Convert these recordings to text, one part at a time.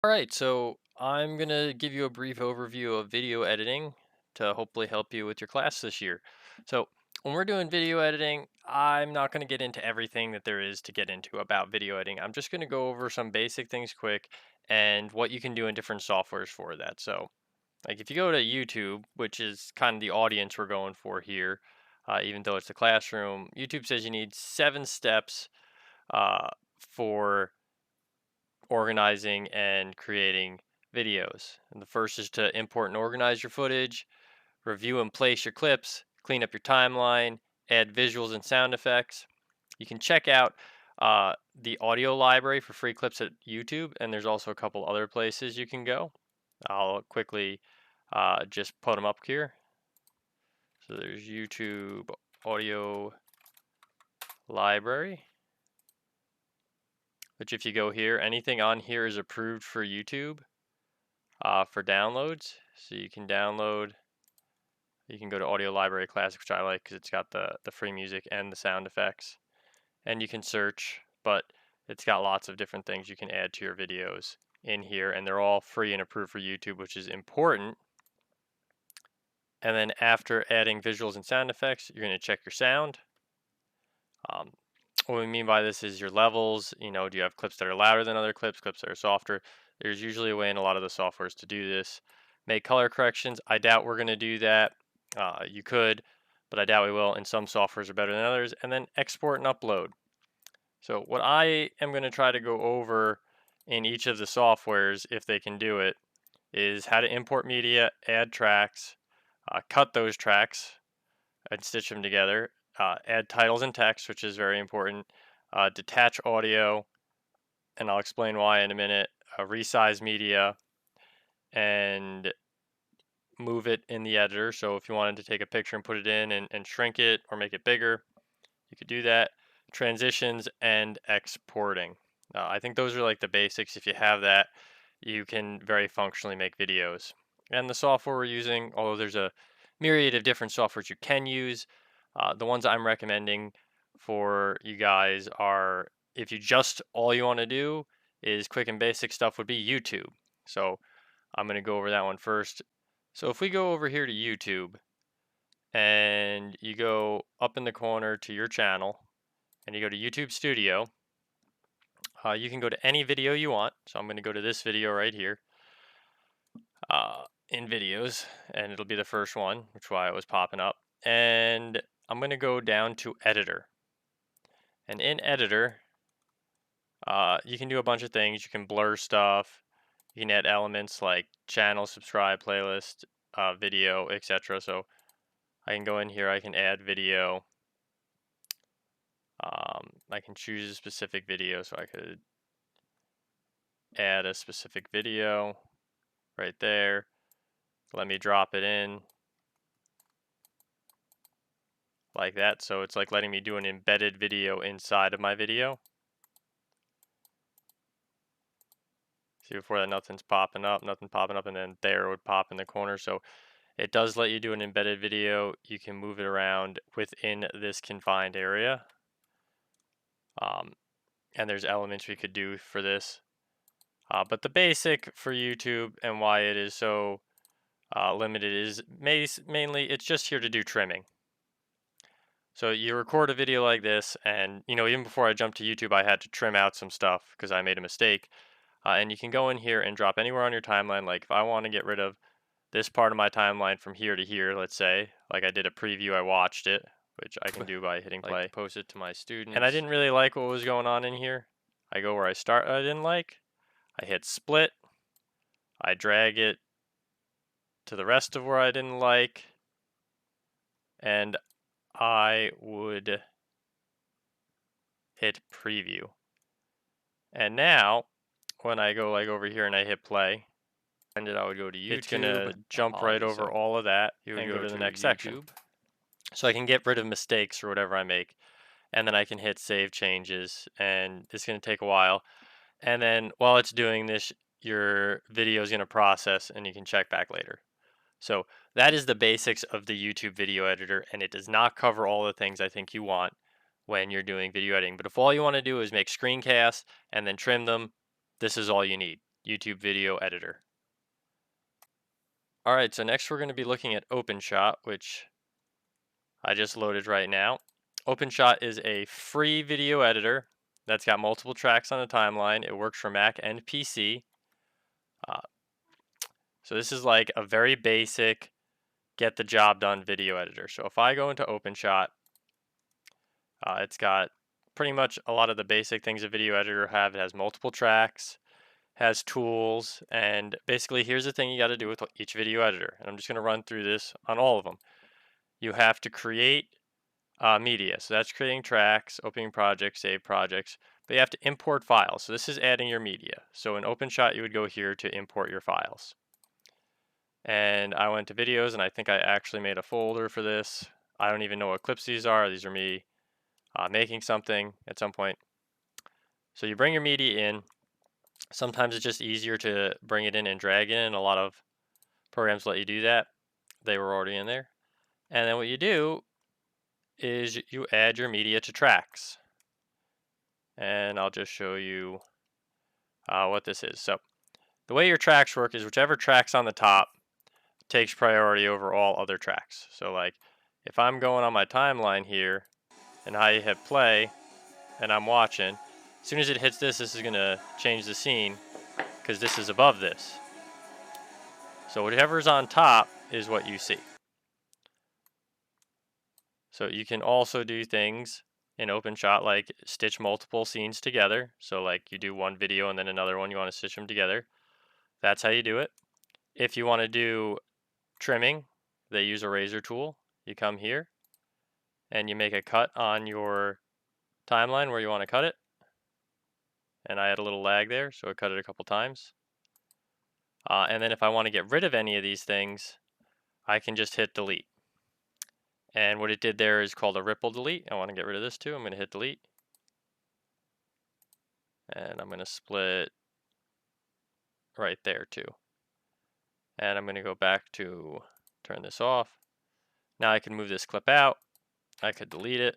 All right, so I'm going to give you a brief overview of video editing to hopefully help you with your class this year. So, when we're doing video editing, I'm not going to get into everything that there is to get into about video editing. I'm just going to go over some basic things quick and what you can do in different softwares for that. So, like if you go to YouTube, which is kind of the audience we're going for here, even though it's a classroom, YouTube says you need 7 steps uh, for organizing and creating videos. And the first is to import and organize your footage, review and place your clips, clean up your timeline, add visuals and sound effects. You can check out the audio library for free clips at YouTube, and there's also a couple other places you can go. I'll quickly just put them up here. So there's YouTube audio library, which if you go here, anything on here is approved for YouTube. For downloads. So you can download, you can go to Audio Library Classic, which I like because it's got the free music and the sound effects. And you can search, but it's got lots of different things you can add to your videos in here, and they're all free and approved for YouTube, which is important. And then after adding visuals and sound effects, you're going to check your sound. Um, what we mean by this is your levels. Do you have clips that are louder than other clips, clips that are softer? There's usually a way in a lot of the softwares to do this. Make color corrections. I doubt we're going to do that. You could, but I doubt we will. And some softwares are better than others. And then export and upload. So what I am going to try to go over in each of the softwares, if they can do it, is how to import media, add tracks, cut those tracks, and stitch them together. Add titles and text, which is very important. Detach audio, and I'll explain why in a minute. Resize media, and move it in the editor. So if you wanted to take a picture and put it in and shrink it or make it bigger, you could do that. Transitions and exporting. I think those are like the basics. If you have that, you can very functionally make videos. And the software we're using, although there's a myriad of different softwares you can use, the ones I'm recommending for you guys are, if you just all you want to do is quick and basic stuff, would be YouTube. So I'm going to go over that one first. So if we go over here to YouTube and you go up in the corner to your channel and you go to YouTube Studio, you can go to any video you want. So I'm going to go to this video right here in videos, and it'll be the first one, which is why it was popping up. And I'm going to go down to editor. And in editor, you can do a bunch of things. You can blur stuff. You can add elements like channel, subscribe, playlist, video, etc. So I can go in here. I can add video. I can choose a specific video, so I could add a specific video right there. Let me drop it in like that. So it's like letting me do an embedded video inside of my video. See before that nothing's popping up, and then there would pop in the corner. So it does let you do an embedded video. You can move it around within this confined area. And there's elements we could do for this. But the basic for YouTube and why it is so limited is mainly it's just here to do trimming. So you record a video like this, and even before I jumped to YouTube, I had to trim out some stuff because I made a mistake. And you can go in here and drop anywhere on your timeline. Like if I want to get rid of this part of my timeline from here to here, let's say, like I did a preview, I watched it, which I can do by hitting play. Post it to my students. And I didn't really like what was going on in here. I go where I didn't like. I hit split. I drag it to the rest of where I didn't like. And I would hit preview. And now, when I go like over here and I hit play, and then I would go to YouTube. It's gonna jump right over all of that and go to the next section. So I can get rid of mistakes or whatever I make, and then I can hit save changes, and it's gonna take a while. And then while it's doing this, your video is gonna process, and you can check back later. So that is the basics of the YouTube video editor, and it does not cover all the things I think you want when you're doing video editing. But if all you want to do is make screencasts and then trim them, this is all you need. YouTube video editor. All right, so next we're going to be looking at OpenShot, which I just loaded right now. OpenShot is a free video editor that's got multiple tracks on the timeline. It works for Mac and PC. So this is like a very basic get the job done video editor. So if I go into OpenShot, it's got pretty much a lot of the basic things a video editor have. It has multiple tracks, has tools, and basically here's the thing you got to do with each video editor. And I'm just going to run through this on all of them. You have to create media. So that's creating tracks, opening projects, save projects, but you have to import files. So this is adding your media. So in OpenShot, you would go here to import your files. And I went to videos, and I think I actually made a folder for this. I don't even know what clips these are. These are me making something at some point. So you bring your media in. Sometimes it's just easier to bring it in and drag it in. A lot of programs let you do that. They were already in there. And then what you do is you add your media to tracks. And I'll just show you what this is. So the way your tracks work is whichever track's on the top takes priority over all other tracks. So like if I'm going on my timeline here and I hit play and I'm watching, as soon as it hits this is going to change the scene because this is above this. So whatever's on top is what you see. So you can also do things in OpenShot like stitch multiple scenes together. So like you do one video and then another one, you want to stitch them together. That's how you do it. If you want to do trimming, they use a razor tool. You come here and you make a cut on your timeline where you want to cut it. And I had a little lag there, so I cut it a couple times. And then if I want to get rid of any of these things, I can just hit delete. And what it did there is called a ripple delete. I want to get rid of this too. I'm going to hit delete. And I'm going to split right there too. And I'm going to go back to turn this off. Now I can move this clip out. I could delete it,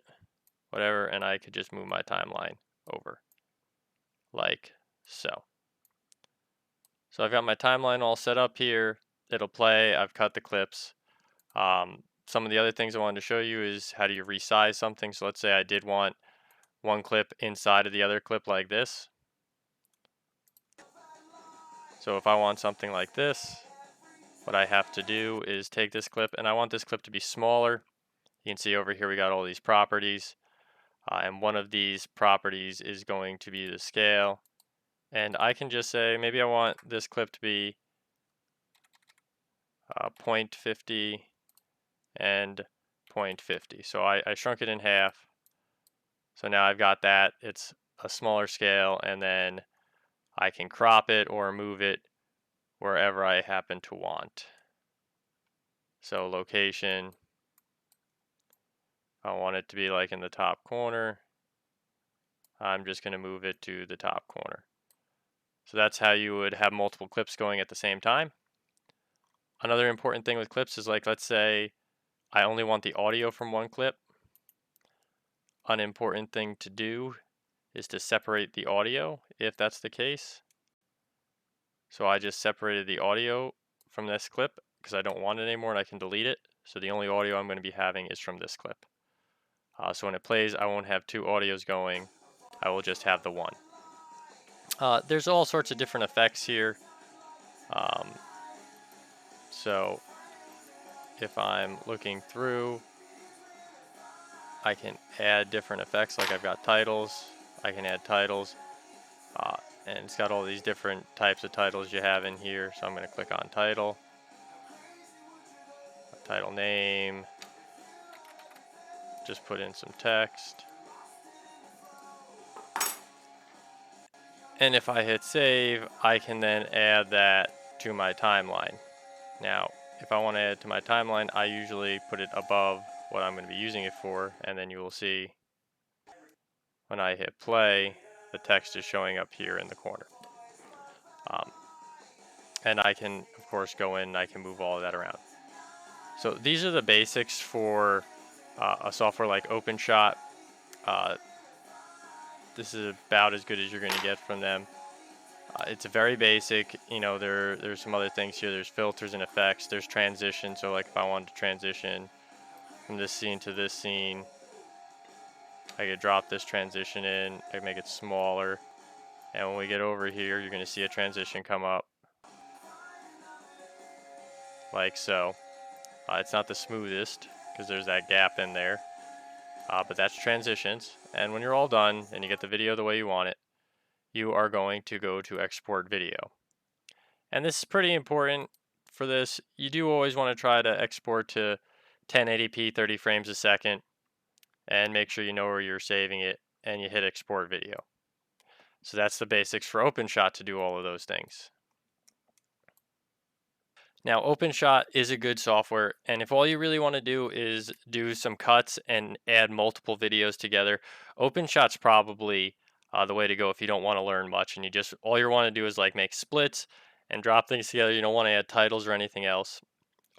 whatever, and I could just move my timeline over like so. So I've got my timeline all set up here. It'll play. I've cut the clips. Some of the other things I wanted to show you is how do you resize something. So let's say I did want one clip inside of the other clip like this. So if I want something like this, what I have to do is take this clip, and I want this clip to be smaller. You can see over here we got all these properties, and one of these properties is going to be the scale. And I can just say maybe I want this clip to be 0.50 and 0.50. So I shrunk it in half. So now I've got that. It's a smaller scale, and then I can crop it or move it wherever I happen to want. So location, I want it to be like in the top corner. I'm just going to move it to the top corner. So that's how you would have multiple clips going at the same time. Another important thing with clips is like, let's say I only want the audio from one clip. An important thing to do is to separate the audio if that's the case. So I just separated the audio from this clip because I don't want it anymore and I can delete it. So the only audio I'm going to be having is from this clip. So when it plays, I won't have two audios going. I will just have the one. There's all sorts of different effects here. So if I'm looking through, I can add different effects. Like I've got titles. I can add titles. And it's got all these different types of titles you have in here. So I'm going to click on title. Title name. Just put in some text. And if I hit save, I can then add that to my timeline. Now, if I want to add it to my timeline, I usually put it above what I'm going to be using it for, and then you will see when I hit play, the text is showing up here in the corner. And I can, of course, go in and I can move all of that around. So these are the basics for a software like OpenShot. This is about as good as you're going to get from them. It's very basic. You know, there's some other things here. There's filters and effects. There's transition. So like if I wanted to transition from this scene to this scene, I could drop this transition in. I could make it smaller. And when we get over here, you're going to see a transition come up like so. It's not the smoothest because there's that gap in there, but that's transitions. And when you're all done and you get the video the way you want it, you are going to go to export video. And this is pretty important for this. You do always want to try to export to 1080p 30 frames a second and make sure you know where you're saving it and you hit export video. So that's the basics for OpenShot to do all of those things. Now, OpenShot is a good software, and if all you really want to do is do some cuts and add multiple videos together, OpenShot's probably the way to go if you don't want to learn much and you just all you want to do is like make splits and drop things together. You don't want to add titles or anything else.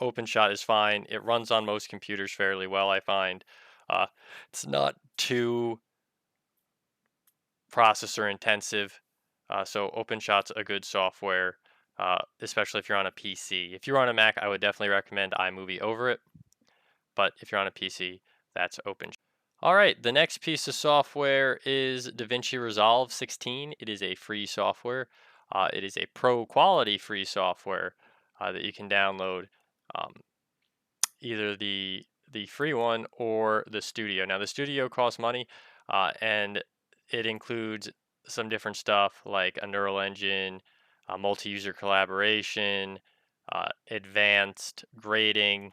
OpenShot is fine. It runs on most computers fairly well, I find. Uh, it's not too processor intensive, so OpenShot's a good software. Especially if you're on a PC. If you're on a Mac, I would definitely recommend iMovie over it. But if you're on a PC, that's OpenShot. All right, the next piece of software is DaVinci Resolve 16. It is a free software. It is a pro quality free software that you can download, either the free one or the Studio. Now the Studio costs money, and it includes some different stuff like a neural engine, multi-user collaboration, advanced grading,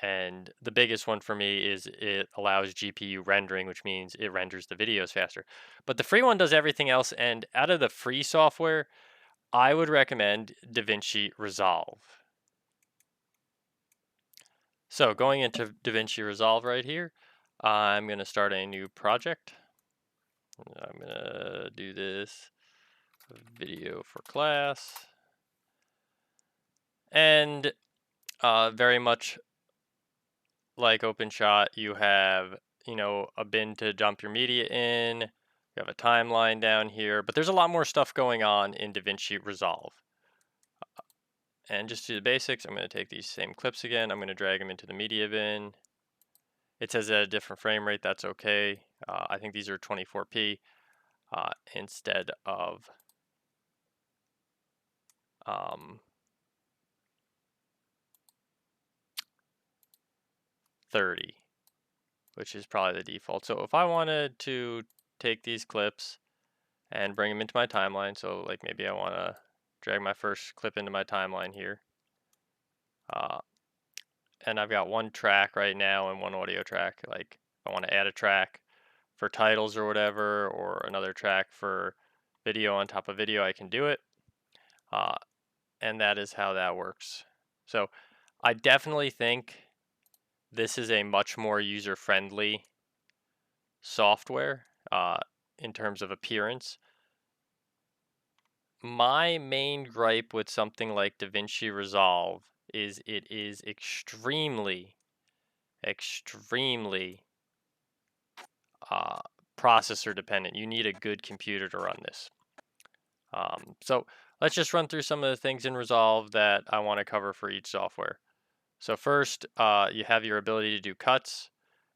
and the biggest one for me is it allows GPU rendering, which means it renders the videos faster. But the free one does everything else, and out of the free software, I would recommend DaVinci Resolve. So going into DaVinci Resolve right here, I'm going to start a new project. I'm going to do this video for class. And very much like OpenShot, you have, a bin to dump your media in. You have a timeline down here, but there's a lot more stuff going on in DaVinci Resolve. And just to do the basics, I'm going to take these same clips again. I'm going to drag them into the media bin. It says at a different frame rate. That's okay. I think these are 24p instead of 30, which is probably the default. So if I wanted to take these clips and bring them into my timeline, so like maybe I want to drag my first clip into my timeline here. And I've got one track right now and one audio track. Like if I want to add a track for titles or whatever, or another track for video on top of video, I can do it. And that is how that works. So I definitely think this is a much more user-friendly software in terms of appearance. My main gripe with something like DaVinci Resolve is it is extremely processor dependent. You need a good computer to run this. So let's just run through some of the things in Resolve that I want to cover for each software. So first, you have your ability to do cuts.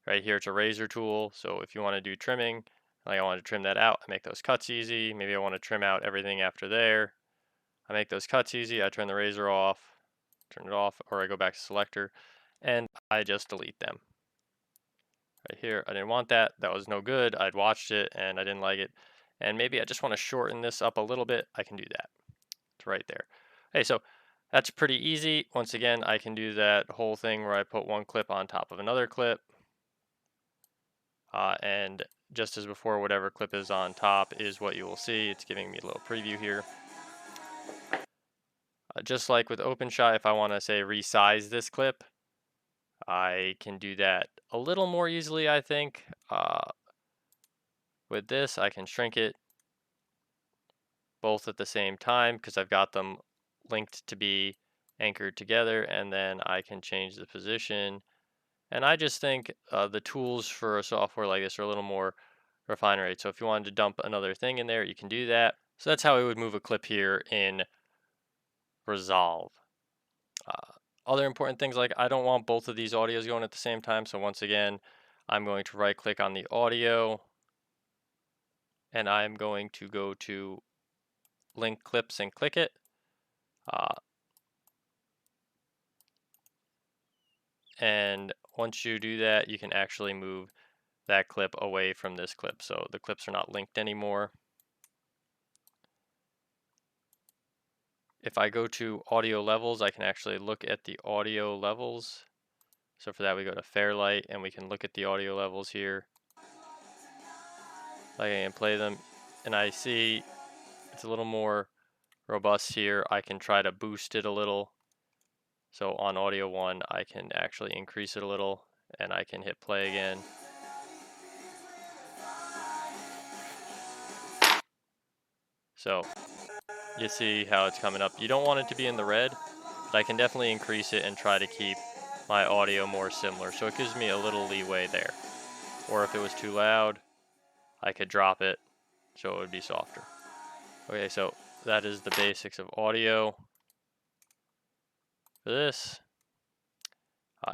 Right here, it's a razor tool. So if you want to do trimming, like I want to trim that out, I make those cuts easy. Maybe I want to trim out everything after there. I make those cuts easy. I turn the razor off, turn it off, or I go back to selector, and I just delete them. Right here, I didn't want that. That was no good. I'd watched it and I didn't like it. And maybe I just want to shorten this up a little bit. I can do that. It's right there. Hey, so that's pretty easy. Once again, I can do that whole thing where I put one clip on top of another clip. And just as before, whatever clip is on top is what you will see. It's giving me a little preview here. Just like with OpenShot, if I want to say resize this clip, I can do that a little more easily, I think. With this, I can shrink it both at the same time because I've got them linked to be anchored together, and then I can change the position. And I just think the tools for a software like this are a little more refined, right? So if you wanted to dump another thing in there, you can do that. So that's how I would move a clip here in Resolve. Other important things, like I don't want both of these audios going at the same time. So once again, I'm going to right click on the audio and I'm going to go to link clips and click it. And once you do that, you can actually move that clip away from this clip. So the clips are not linked anymore. If I go to audio levels, I can actually look at the audio levels. So for that, we go to Fairlight and we can look at the audio levels here. I can play them and I see it's a little more robust here. I can try to boost it a little. So on audio 1, I can actually increase it a little and I can hit play again. So you see how it's coming up. You don't want it to be in the red, but I can definitely increase it and try to keep my audio more similar. So it gives me a little leeway there. Or if it was too loud, I could drop it so it would be softer. Okay, so that is the basics of audio for this.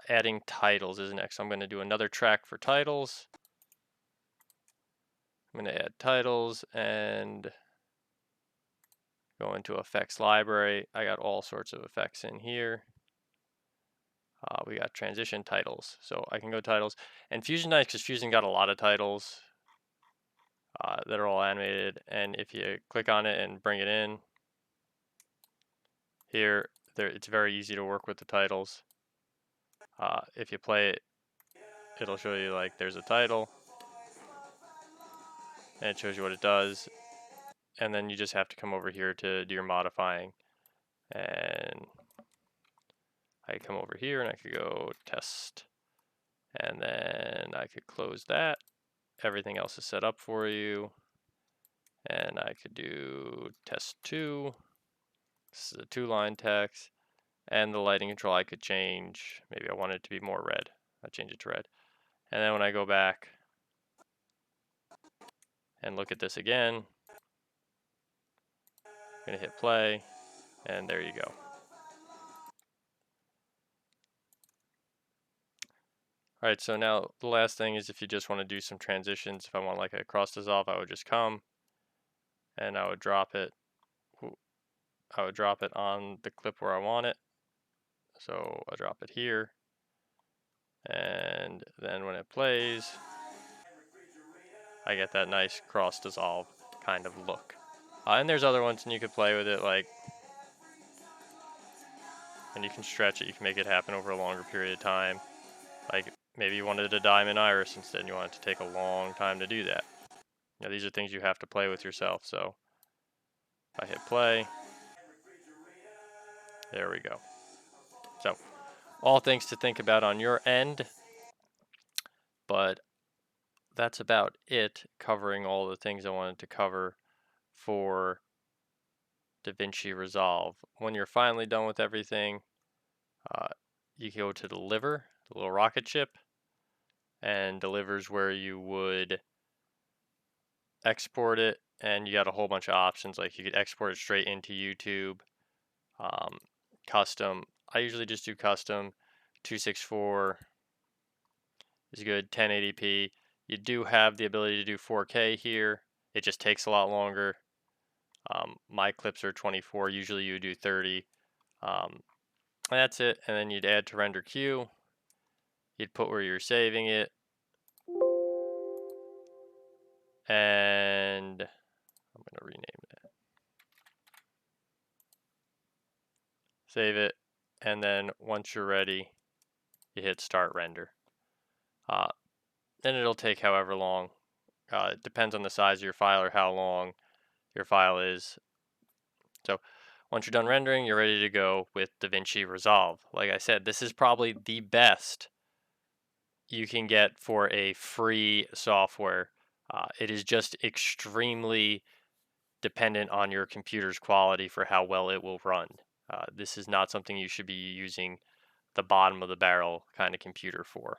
Adding titles is next. I'm going to do another track for titles. I'm going to add titles and go into effects library. I got all sorts of effects in here. We got transition titles. So I can go titles. And Fusion nice because Fusion got a lot of titles that are all animated. And if you click on it and bring it in, here, it's very easy to work with the titles. If you play it, it'll show you like there's a title. And it shows you what it does. And then you just have to come over here to do your modifying. And I come over here and I could go test. And then I could close that. Everything else is set up for you. And I could do test 2. This is a 2-line text. And the lighting control I could change. Maybe I want it to be more red. I change it to red. And then when I go back and look at this again, I'm going to hit play. And there you go. All right, so now the last thing is if you just want to do some transitions. If I want like a cross dissolve, I would just come and I would drop it. I would drop it on the clip where I want it. So I drop it here. And then when it plays, I get that nice cross dissolve kind of look. And there's other ones and you could play with it like, and you can stretch it, you can make it happen over a longer period of time. Like maybe you wanted a diamond iris instead and you want it to take a long time to do that. You know, these are things you have to play with yourself. So I hit play. There we go. So all things to think about on your end, but that's about it, covering all the things I wanted to cover for DaVinci Resolve. When you're finally done with everything, you can go to Deliver, the little rocket ship, and Deliver's where you would export it, and you got a whole bunch of options. Like you could export it straight into YouTube, custom. I usually just do custom. 264 is good, 1080p. You do have the ability to do 4K here. It just takes a lot longer. My clips are 24. Usually you do 30. And that's it. And then you'd add to render queue. You'd put where you're saving it. And I'm going to rename it. Save it. And then once you're ready, you hit start render. Then it'll take however long. It depends on the size of your file or how long your file is. So once you're done rendering, you're ready to go with DaVinci Resolve. Like I said, this is probably the best you can get for a free software. It is just extremely dependent on your computer's quality for how well it will run. This is not something you should be using the bottom of the barrel kind of computer for.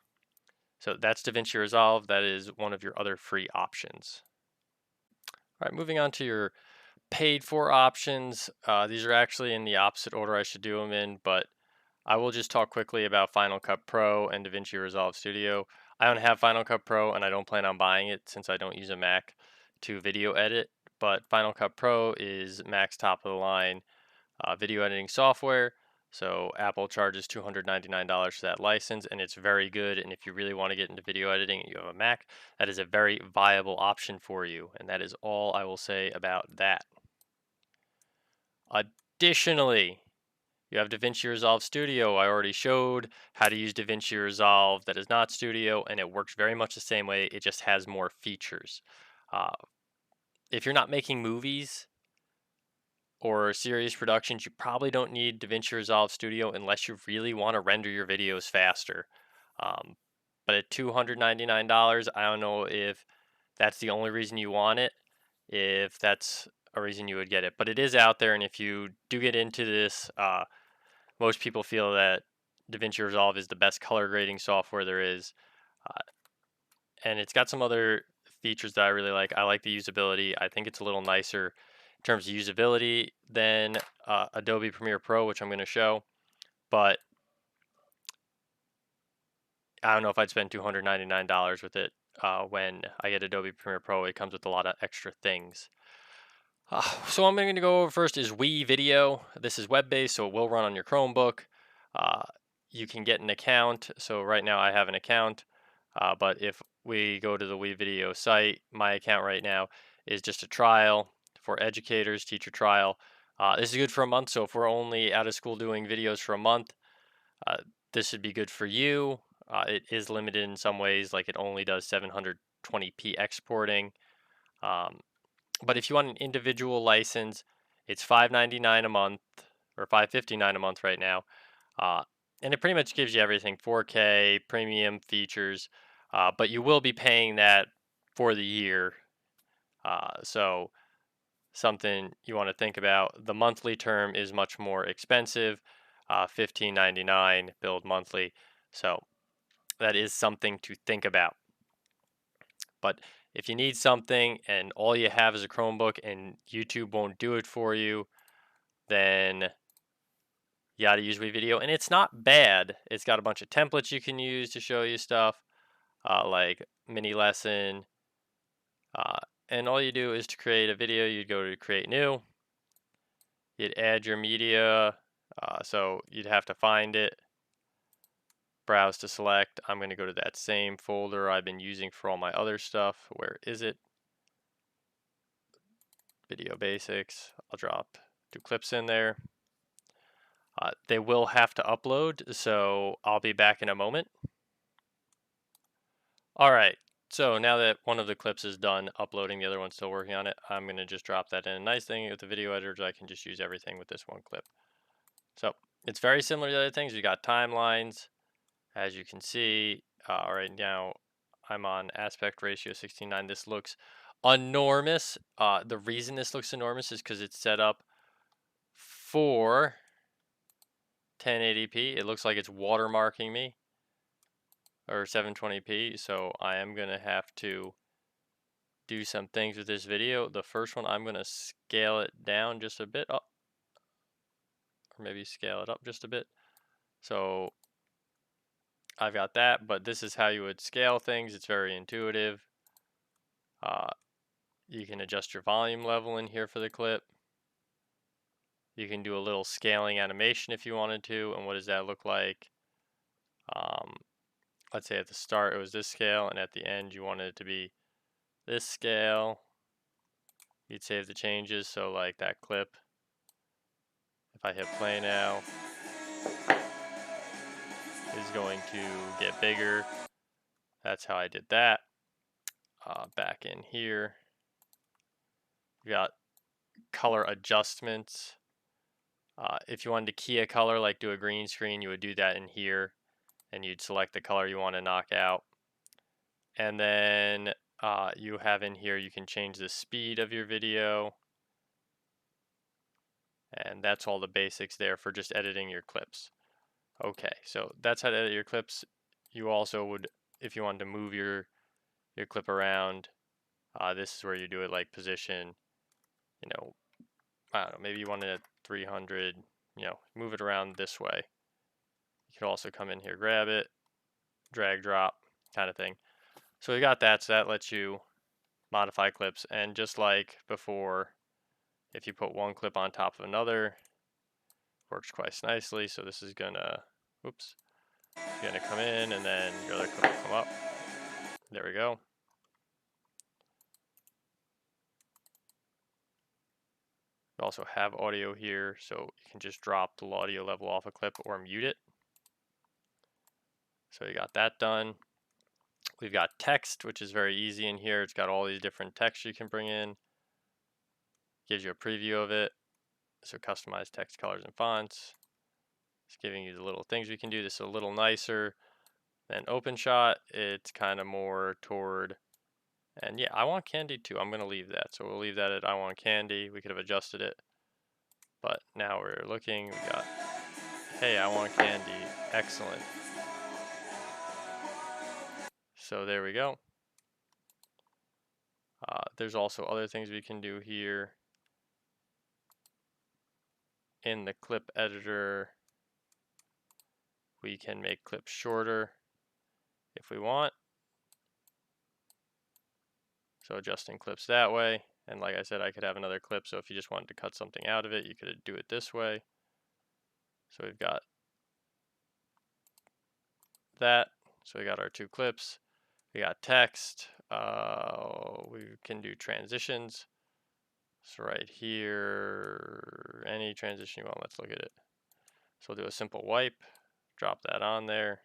So that's DaVinci Resolve. That is one of your other free options. All right, moving on to your paid for options, these are actually in the opposite order I should do them in, but I will just talk quickly about Final Cut Pro and DaVinci Resolve Studio. I don't have Final Cut Pro and I don't plan on buying it since I don't use a Mac to video edit, but Final Cut Pro is Mac's top of the line video editing software. So Apple charges $299 for that license, and it's very good. And if you really want to get into video editing and you have a Mac, that is a very viable option for you. And that is all I will say about that. Additionally, you have DaVinci Resolve Studio. I already showed how to use DaVinci Resolve that is not Studio, and it works very much the same way. It just has more features. Uh, if you're not making movies or serious productions, you probably don't need DaVinci Resolve Studio unless you really want to render your videos faster. Um, but at $299, I don't know if that's the only reason you want it, if that's a reason you would get it. But it is out there, and if you do get into this, most people feel that DaVinci Resolve is the best color grading software there is. Uh, and it's got some other features that I really like. I like the usability. I think it's a little nicer in terms of usability than Adobe Premiere Pro, which I'm going to show. But I don't know if I'd spend $299 with it. When I get Adobe Premiere Pro, it comes with a lot of extra things. So I'm going to go over first is WeVideo. This is web-based, so it will run on your Chromebook. You can get an account. So right now I have an account, but if we go to the WeVideo site, my account right now is just a trial for educators, teacher trial. This is good for a month, so if we're only out of school doing videos for a month, this would be good for you. It is limited in some ways, like it only does 720p exporting. But if you want an individual license, it's $5.99 a month or $5.59 a month right now. And it pretty much gives you everything 4K, premium features, but you will be paying that for the year. So, something you want to think about. The monthly term is much more expensive, $15.99 billed monthly. So, that is something to think about. But if you need something and all you have is a Chromebook and YouTube won't do it for you, then you got to use WeVideo. And it's not bad. It's got a bunch of templates you can use to show you stuff, like mini lesson. And all you do is to create a video, you'd go to create new. You'd add your media. So you'd have to find it, browse to select. I'm going to go to that same folder I've been using for all my other stuff. Where is it? Video basics. I'll drop 2 clips in there. They will have to upload, so I'll be back in a moment. All right, so now that one of the clips is done uploading, the other one's still working on it, I'm going to just drop that in. A nice thing with the video editors, I can just use everything with this one clip. So it's very similar to other things. We got timelines, as you can see. Right now, I'm on aspect ratio 16:9. This looks enormous. The reason this looks enormous is because it's set up for 1080p. It looks like it's watermarking me, or 720p, so I am gonna have to do some things with this video. The first one, I'm gonna scale it down just a bit, or maybe scale it up just a bit. So I've got that, but this is how you would scale things. It's very intuitive. You can adjust your volume level in here for the clip. You can do a little scaling animation if you wanted to, and what does that look like? Let's say at the start it was this scale, and at the end you wanted it to be this scale. You'd save the changes, so like that clip, if I hit play now, is going to get bigger. That's how I did that. Back in here, we got color adjustments. If you wanted to key a color, like do a green screen, you would do that in here, and you'd select the color you want to knock out. And then you have in here, you can change the speed of your video. And that's all the basics there for just editing your clips. Okay, so that's how to edit your clips. You also would, if you wanted to move your clip around, this is where you do it, like position, I don't know, maybe you want it at 300, you know, move it around this way. You could also come in here, grab it, drag, drop kind of thing. So we got that, so that lets you modify clips. And just like before, if you put one clip on top of another, works quite nicely. So this is gonna, oops, gonna come in and then your other clip will come up. There we go. We also have audio here, so you can just drop the audio level off a clip or mute it. So you got that done. We've got text, which is very easy in here. It's got all these different texts you can bring in. Gives you a preview of it. So customize text colors and fonts. It's giving you the little things we can do. This is a little nicer than OpenShot. It's kind of more toward, and yeah, I want candy too. I'm gonna leave that. So we'll leave that at I want candy. We could have adjusted it, but now we're looking, we got, hey, I want candy, excellent. So there we go. There's also other things we can do here in the clip editor. We can make clips shorter if we want. So adjusting clips that way. And like I said, I could have another clip. So if you just wanted to cut something out of it, you could do it this way. So we've got that. So we got our two clips. We got text. We can do transitions. So right here, any transition you want, let's look at it. So we'll do a simple wipe, drop that on there.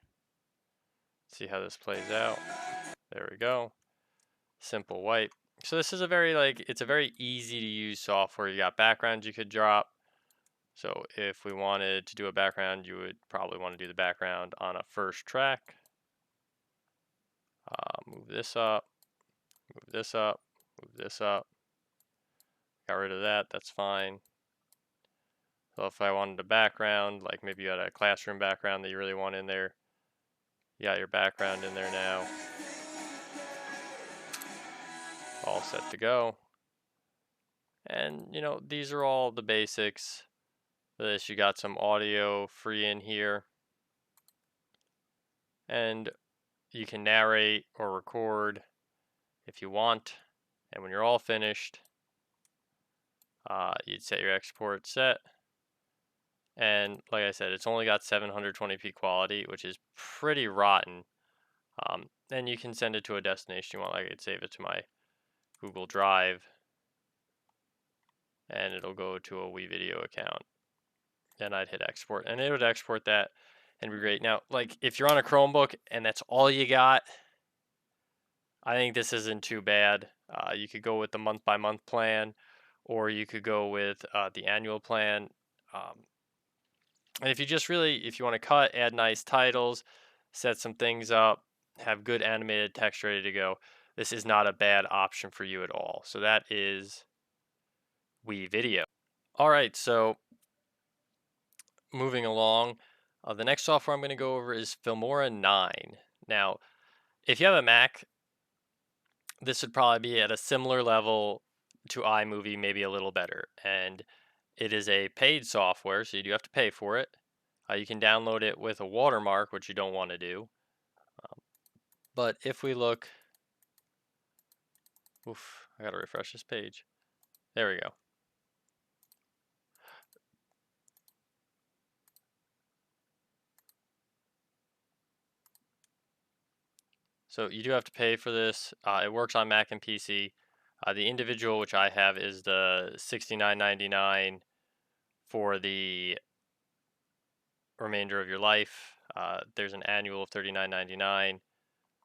See how this plays out. There we go. Simple wipe. So this is a very, it's a very easy to use software. You got backgrounds you could drop. So if we wanted to do a background, you would probably want to do the background on a first track. Move this up, move this up, move this up. Got rid of that, that's fine. So if I wanted a background, like maybe you had a classroom background that you really want in there, you got your background in there now. All set to go. And you know, these are all the basics. This, you got some audio free in here. And you can narrate or record if you want. And when you're all finished, you'd set your export set. And like I said, it's only got 720p quality, which is pretty rotten. And you can send it to a destination you want. Like I could save it to my Google Drive, and it'll go to a WeVideo account. Then I'd hit export, and it would export that and be great. Now, like if you're on a Chromebook and that's all you got, I think this isn't too bad. You could go with the month-by-month plan, or you could go with the annual plan. And if you just really, if you want to cut, add nice titles, set some things up, have good animated text ready to go, this is not a bad option for you at all. So that is WeVideo. All right, so moving along, the next software I'm going to go over is Filmora 9. Now, if you have a Mac, this would probably be at a similar level to iMovie, maybe a little better. And it is a paid software, so you do have to pay for it. You can download it with a watermark, which you don't want to do. But if we look, oof, I gotta refresh this page. There we go. So you do have to pay for this. It works on Mac and PC. The individual, which I have, is the $69.99 for the remainder of your life. There's an annual of $39.99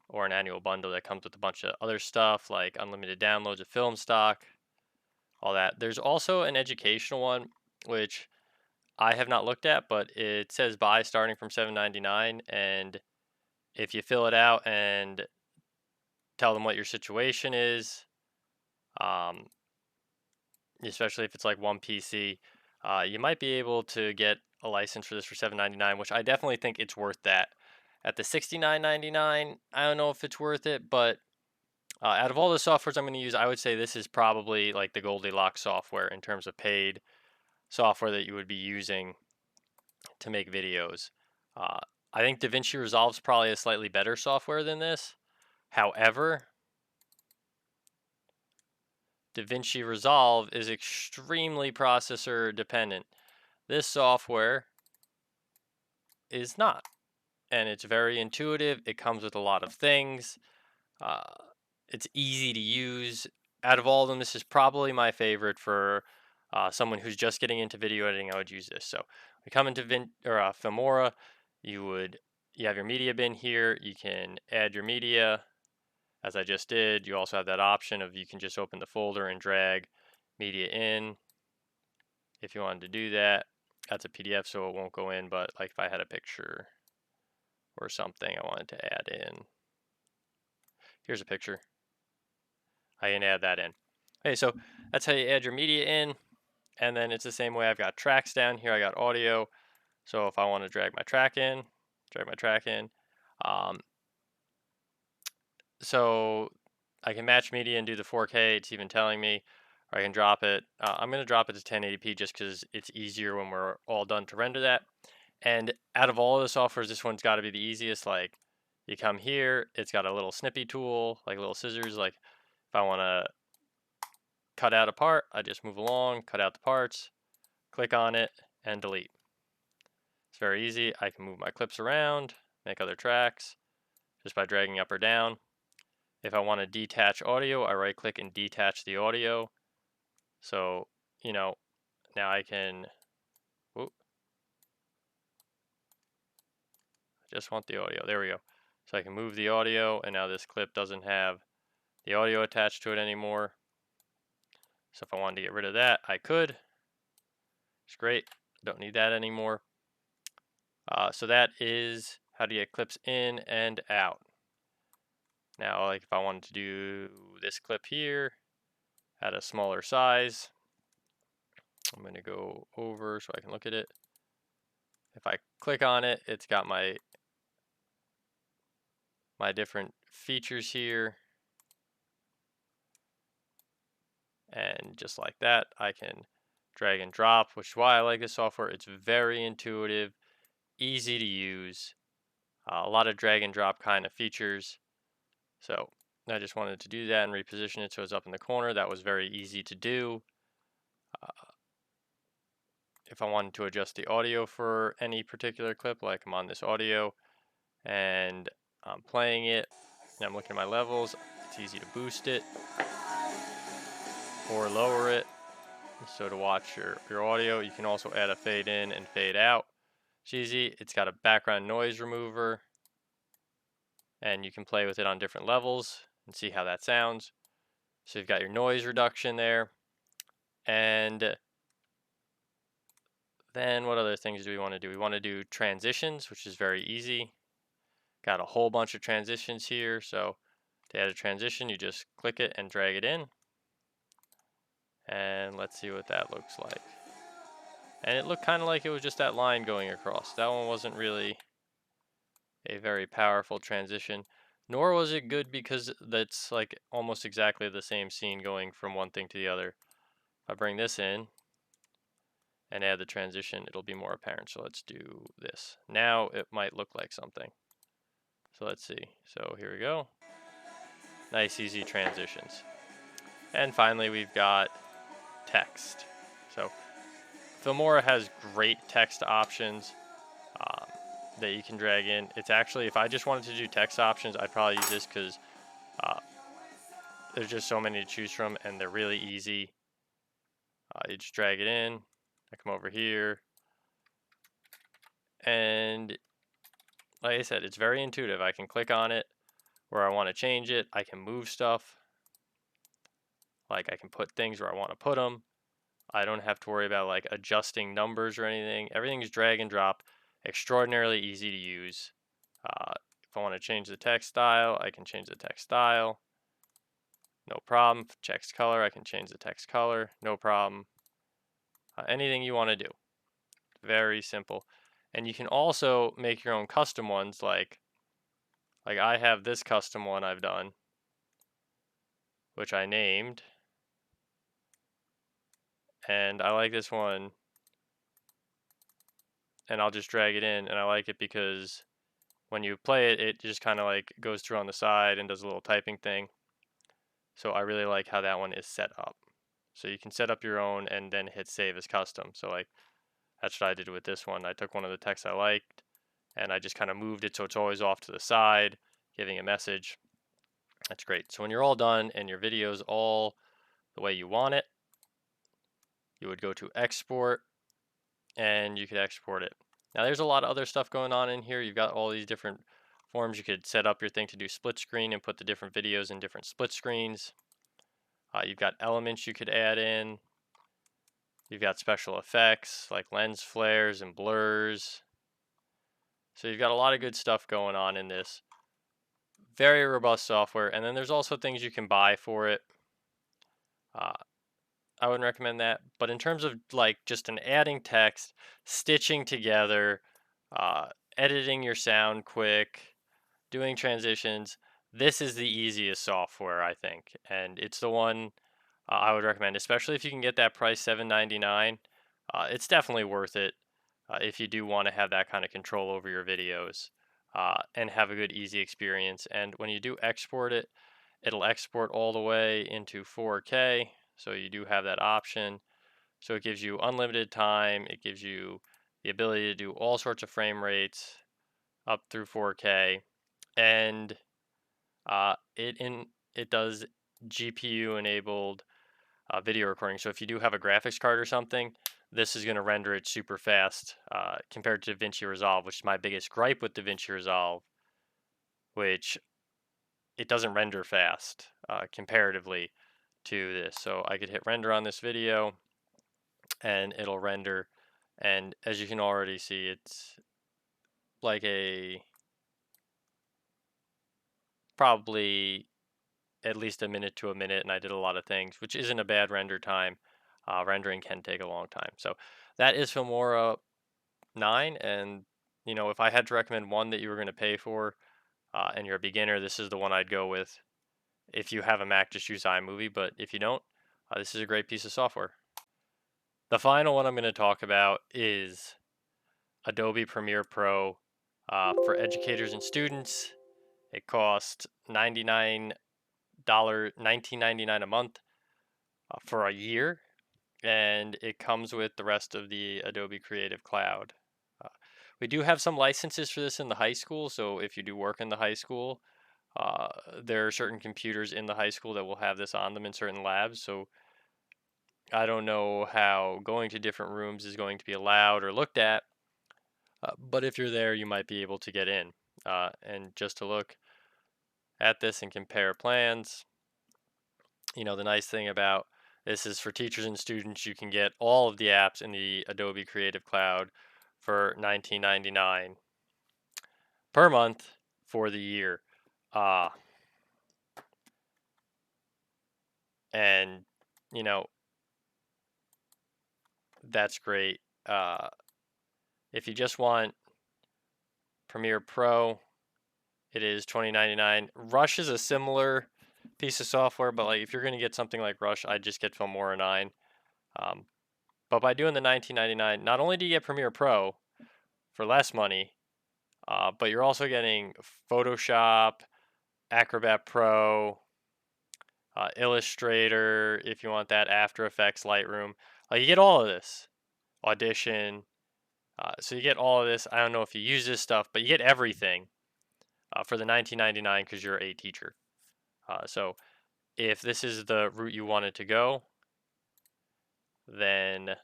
or an annual bundle that comes with a bunch of other stuff like unlimited downloads of film stock, all that. There's also an educational one, which I have not looked at, but it says buy starting from $7.99, and if you fill it out and tell them what your situation is, especially if it's like one PC, you might be able to get a license for this for $7.99, which I definitely think it's worth that. At the $69.99, I don't know if it's worth it, but Out of all the softwares I'm going to use, I would say this is probably like the Goldilocks software in terms of paid software that you would be using to make videos. Uh, I think DaVinci Resolve is probably a slightly better software than this. However, DaVinci Resolve is extremely processor dependent. This software is not, and it's very intuitive. It comes with a lot of things. Uh, it's easy to use. Out of all of them, this is probably my favorite for someone who's just getting into video editing. I would use this. So we come into Filmora. You have your media bin here. You can add your media, as I just did. You also have that option of you can just open the folder and drag media in if you wanted to do that. That's a PDF, so it won't go in. But like if I had a picture or something I wanted to add in, here's a picture. I can add that in. Okay, so that's how you add your media in. And then it's the same way. I've got tracks down here. I got audio. So if I want to drag my track in. Um, so I can match media and do the 4K. It's even telling me, or I can drop it. I'm going to drop it to 1080p just because it's easier when we're all done to render that. And out of all of the softwares, this one's got to be the easiest. Like you come here, it's got a little snippy tool, like little scissors. Like if I want to cut out a part, I just move along, cut out the parts, click on it, and delete. It's very easy. I can move my clips around, make other tracks just by dragging up or down. If I want to detach audio, I right click and detach the audio. So, now I can, I just want the audio. There we go. So I can move the audio, and now this clip doesn't have the audio attached to it anymore. So if I wanted to get rid of that, I could. It's great. Don't need that anymore. So that is how to get clips in and out. Now, like if I wanted to do this clip here at a smaller size, I'm going to go over so I can look at it. If I click on it, it's got my different features here. And just like that, I can drag and drop, which is why I like this software. It's very intuitive, easy to use, a lot of drag and drop kind of features. So I just wanted to do that and reposition it so it's up in the corner. That was very easy to do. If I wanted to adjust the audio for any particular clip, like I'm on this audio and I'm playing it and I'm looking at my levels, it's easy to boost it or lower it. So to watch your audio, you can also add a fade in and fade out. It's easy. It's got a background noise remover, and you can play with it on different levels and see how that sounds. So you've got your noise reduction there. And then what other things do we want to do? We want to do transitions, which is very easy. Got a whole bunch of transitions here. So to add a transition, you just click it and drag it in. And let's see what that looks like. And it looked kind of like it was just that line going across. That one wasn't really a very powerful transition, nor was it good because that's like almost exactly the same scene going from one thing to the other. If I bring this in and add the transition, it'll be more apparent. So let's do this. Now it might look like something. So let's see. So here we go. Nice, easy transitions. And finally, we've got text. So Filmora has great text options that you can drag in. It's actually, if I just wanted to do text options, I'd probably use this because there's just so many to choose from and they're really easy. You just drag it in. I come over here. And like I said, it's very intuitive. I can click on it where I want to change it. I can move stuff. Like I can put things where I want to put them. I don't have to worry about like adjusting numbers or anything. Everything is drag and drop. Extraordinarily easy to use. If I want to change the text style, I can change the text style. No problem. Text color, I can change the text color. No problem. Anything you want to do. Very simple. And you can also make your own custom ones like I have this custom one I've done. which I named. And I like this one, and I'll just drag it in, and I like it because when you play it, it just kind of like goes through on the side and does a little typing thing. So I really like how that one is set up. So you can set up your own and then hit save as custom. So like that's what I did with this one. I took one of the texts I liked and I just kind of moved it so it's always off to the side, giving a message. That's great. So when you're all done and your video is all the way you want it, you would go to export and you could export it. Now there's a lot of other stuff going on in here. You've got all these different forms. You could set up your thing to do split screen and put the different videos in different split screens. You've got elements you could add in. You've got special effects like lens flares and blurs. So you've got a lot of good stuff going on in this. Very robust software. And then there's also things you can buy for it. I wouldn't recommend that. But in terms of like just an adding text, stitching together, uh, editing your sound quick, doing transitions, this is the easiest software, I think. And it's the one I would recommend, especially if you can get that price $7.99. It's definitely worth it if you do want to have that kind of control over your videos and have a good, easy experience. And when you do export it, it'll export all the way into 4K. So you do have that option. So it gives you unlimited time. It gives you the ability to do all sorts of frame rates up through 4K, and it does GPU enabled video recording. So if you do have a graphics card or something, this is going to render it super fast compared to DaVinci Resolve, which is my biggest gripe with DaVinci Resolve, which it doesn't render fast comparatively to this. So I could hit render on this video and it'll render. And as you can already see, it's like probably at least a minute to a minute, and I did a lot of things, which isn't a bad render time. Rendering can take a long time. So that is Filmora 9, and if I had to recommend one that you were going to pay for, and you're a beginner, this is the one I'd go with. If you have a Mac, just use iMovie, but if you don't, this is a great piece of software. The final one I'm going to talk about is Adobe Premiere Pro for educators and students. It costs $19.99 a month for a year, and it comes with the rest of the Adobe Creative Cloud. Uh, we do have some licenses for this in the high school, so if you do work in the high school, uh, there are certain computers in the high school that will have this on them in certain labs. So I don't know how going to different rooms is going to be allowed or looked at, but if you're there, you might be able to get in. And just to look at this and compare plans, the nice thing about this is for teachers and students, you can get all of the apps in the Adobe Creative Cloud for $19.99 per month for the year. Uh, and, you know, that's great. If you just want Premiere Pro, it is $20.99. Rush is a similar piece of software, but like if you're going to get something like Rush, I'd just get Filmora 9. But by doing the $19.99, not only do you get Premiere Pro for less money, but you're also getting Photoshop, Acrobat Pro, Illustrator, if you want that, After Effects, Lightroom. You get all of this. Audition. So you get all of this. I don't know if you use this stuff, but you get everything for the $19.99 because you're a teacher. So if this is the route you wanted to go, then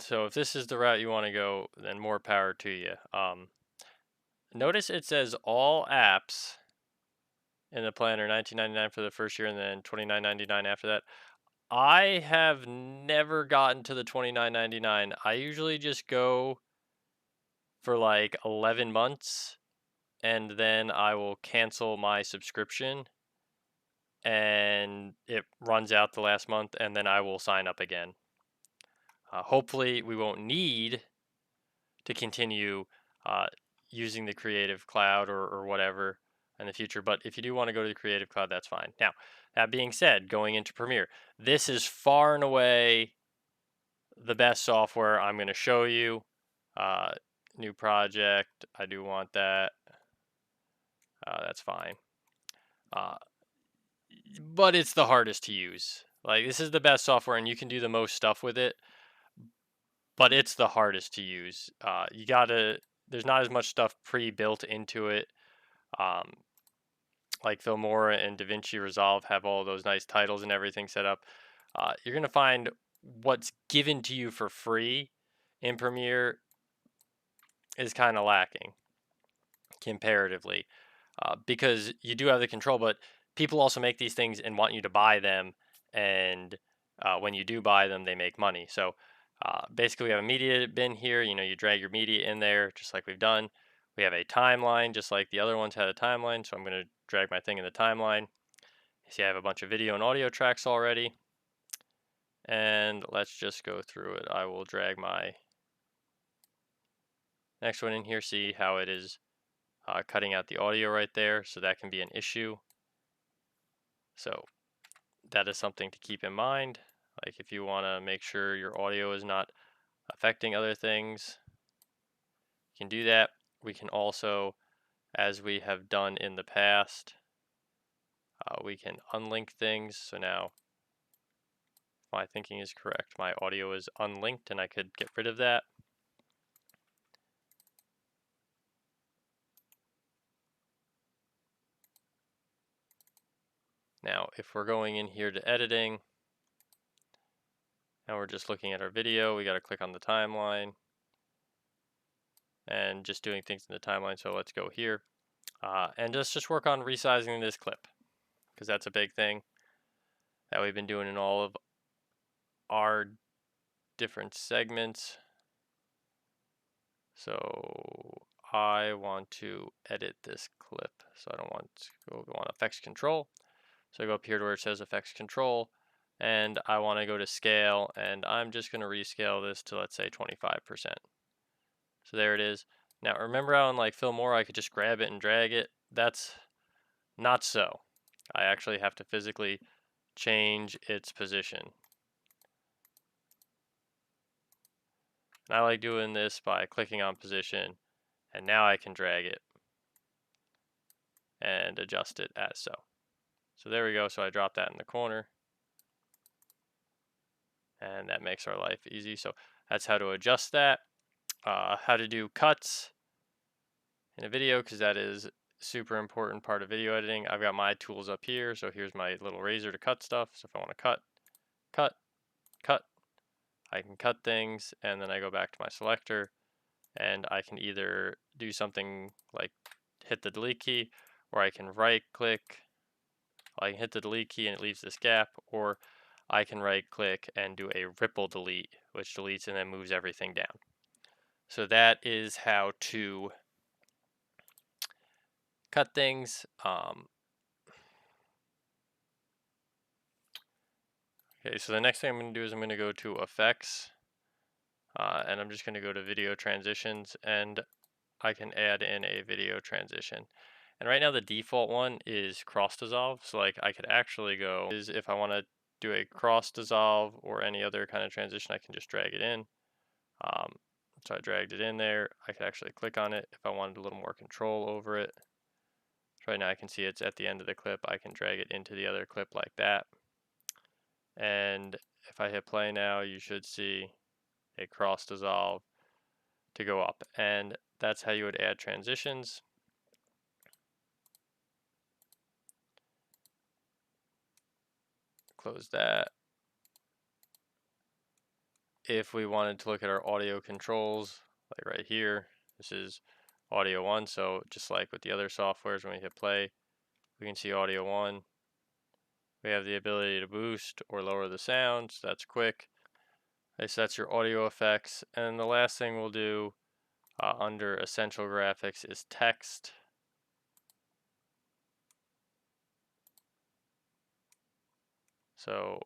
So if this is the route you want to go, then more power to you. Notice it says all apps in the plan are $19.99 for the first year and then $29.99 after that. I have never gotten to the $29.99. I usually just go for like 11 months and then I will cancel my subscription and it runs out the last month and then I will sign up again. Hopefully we won't need to continue using the Creative Cloud or whatever in the future. But if you do want to go to the Creative Cloud, that's fine. Now, that being said, going into Premiere, this is far and away the best software I'm going to show you. New project, I do want that. That's fine. But it's the hardest to use. Like, this is the best software and you can do the most stuff with it, but it's the hardest to use. There's not as much stuff pre-built into it. Like Filmora and DaVinci Resolve have all those nice titles and everything set up. You're going to find what's given to you for free in Premiere is kind of lacking comparatively, because you do have the control, but people also make these things and want you to buy them, and when you do buy them, they make money. So basically, we have a media bin here. You drag your media in there, just like we've done. We have a timeline, just like the other ones had a timeline. So I'm going to drag my thing in the timeline. You see, I have a bunch of video and audio tracks already. And let's just go through it. I will drag my next one in here, see how it is cutting out the audio right there. So that can be an issue. So that is something to keep in mind. Like if you want to make sure your audio is not affecting other things, you can do that. We can also, as we have done in the past, we can unlink things. So now, if my thinking is correct, my audio is unlinked and I could get rid of that. Now, if we're going in here to editing, and we're just looking at our video, we got to click on the timeline and just doing things in the timeline. So let's go here and just work on resizing this clip, because that's a big thing that we've been doing in all of our different segments. So I want to edit this clip. So I don't want to go on effects control. So I go up here to where it says effects control, and I want to go to scale, and I'm just going to rescale this to, let's say, 25%. So there it is. Now remember how in like Filmora I could just grab it and drag it? That's not so. I actually have to physically change its position. And I like doing this by clicking on position, and now I can drag it and adjust it as so. So there we go. So I drop that in the corner, and that makes our life easy. So that's how to adjust that. How to do cuts in a video, because that is super important part of video editing. I've got my tools up here. So here's my little razor to cut stuff. So if I want to cut, I can cut things, and then I go back to my selector, and I can either do something like hit the delete key, or I can right click. I can hit the delete key and it leaves this gap, or I can right click and do a ripple delete, which deletes and then moves everything down. So that is how to cut things. Okay, so the next thing I'm going to do is I'm going to go to effects, and I'm just going to go to video transitions, and I can add in a video transition. And right now the default one is cross dissolve. So like I could actually go is if I want to do a cross dissolve or any other kind of transition, I can just drag it in. So I dragged it in there. I could actually click on it if I wanted a little more control over it. So right now I can see it's at the end of the clip. I can drag it into the other clip like that. And if I hit play now, you should see a cross dissolve to go up. And that's how you would add transitions. Close that. if we wanted to look at our audio controls, like right here, this is audio 1, so just like with the other softwares, when we hit play, we can see audio 1. We have the ability to boost or lower the sound, so that's quick. Okay, so that's your audio effects. And the last thing we'll do under Essential Graphics is text. So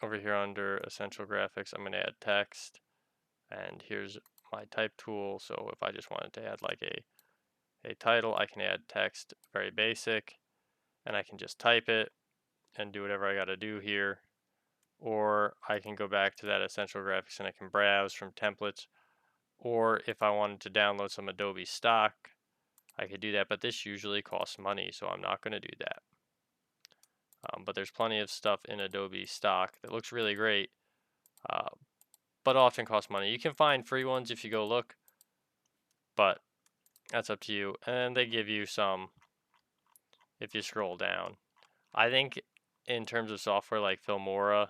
over here under Essential Graphics, I'm going to add text. And here's my type tool. So if I just wanted to add like a title, I can add text, very basic, and I can just type it and do whatever I got to do here. Or I can go back to that Essential Graphics and I can browse from templates. Or if I wanted to download some Adobe stock, I could do that, but this usually costs money, so I'm not going to do that. But there's plenty of stuff in Adobe stock that looks really great, but often costs money. You can find free ones if you go look, but that's up to you. And they give you some if you scroll down. I think in terms of software like Filmora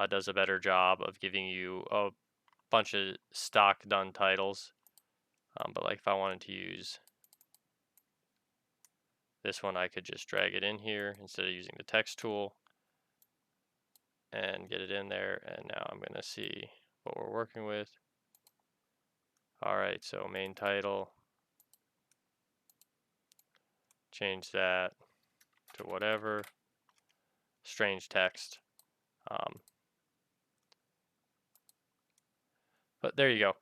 does a better job of giving you a bunch of stock done titles. But like if I wanted to use this one, I could just drag it in here instead of using the text tool and get it in there. And now I'm going to see what we're working with. All right, so main title, change that to whatever, strange text. But there you go.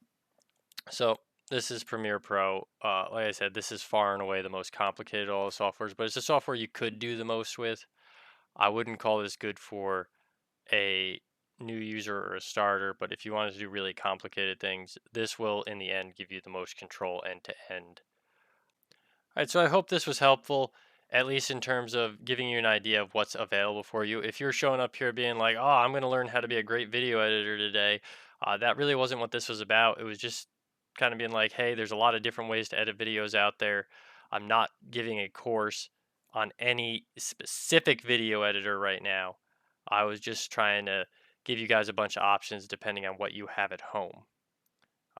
So this is Premiere Pro. Like I said, this is far and away the most complicated of all the softwares, but it's a software you could do the most with. I wouldn't call this good for a new user or a starter, but if you wanted to do really complicated things, this will in the end give you the most control end to end. All right, so I hope this was helpful, at least in terms of giving you an idea of what's available for you. If you're showing up here being like, oh, I'm going to learn how to be a great video editor today, that really wasn't what this was about. It was just kind of being like, hey, there's a lot of different ways to edit videos out there. I'm not giving a course on any specific video editor right now. I was just trying to give you guys a bunch of options depending on what you have at home.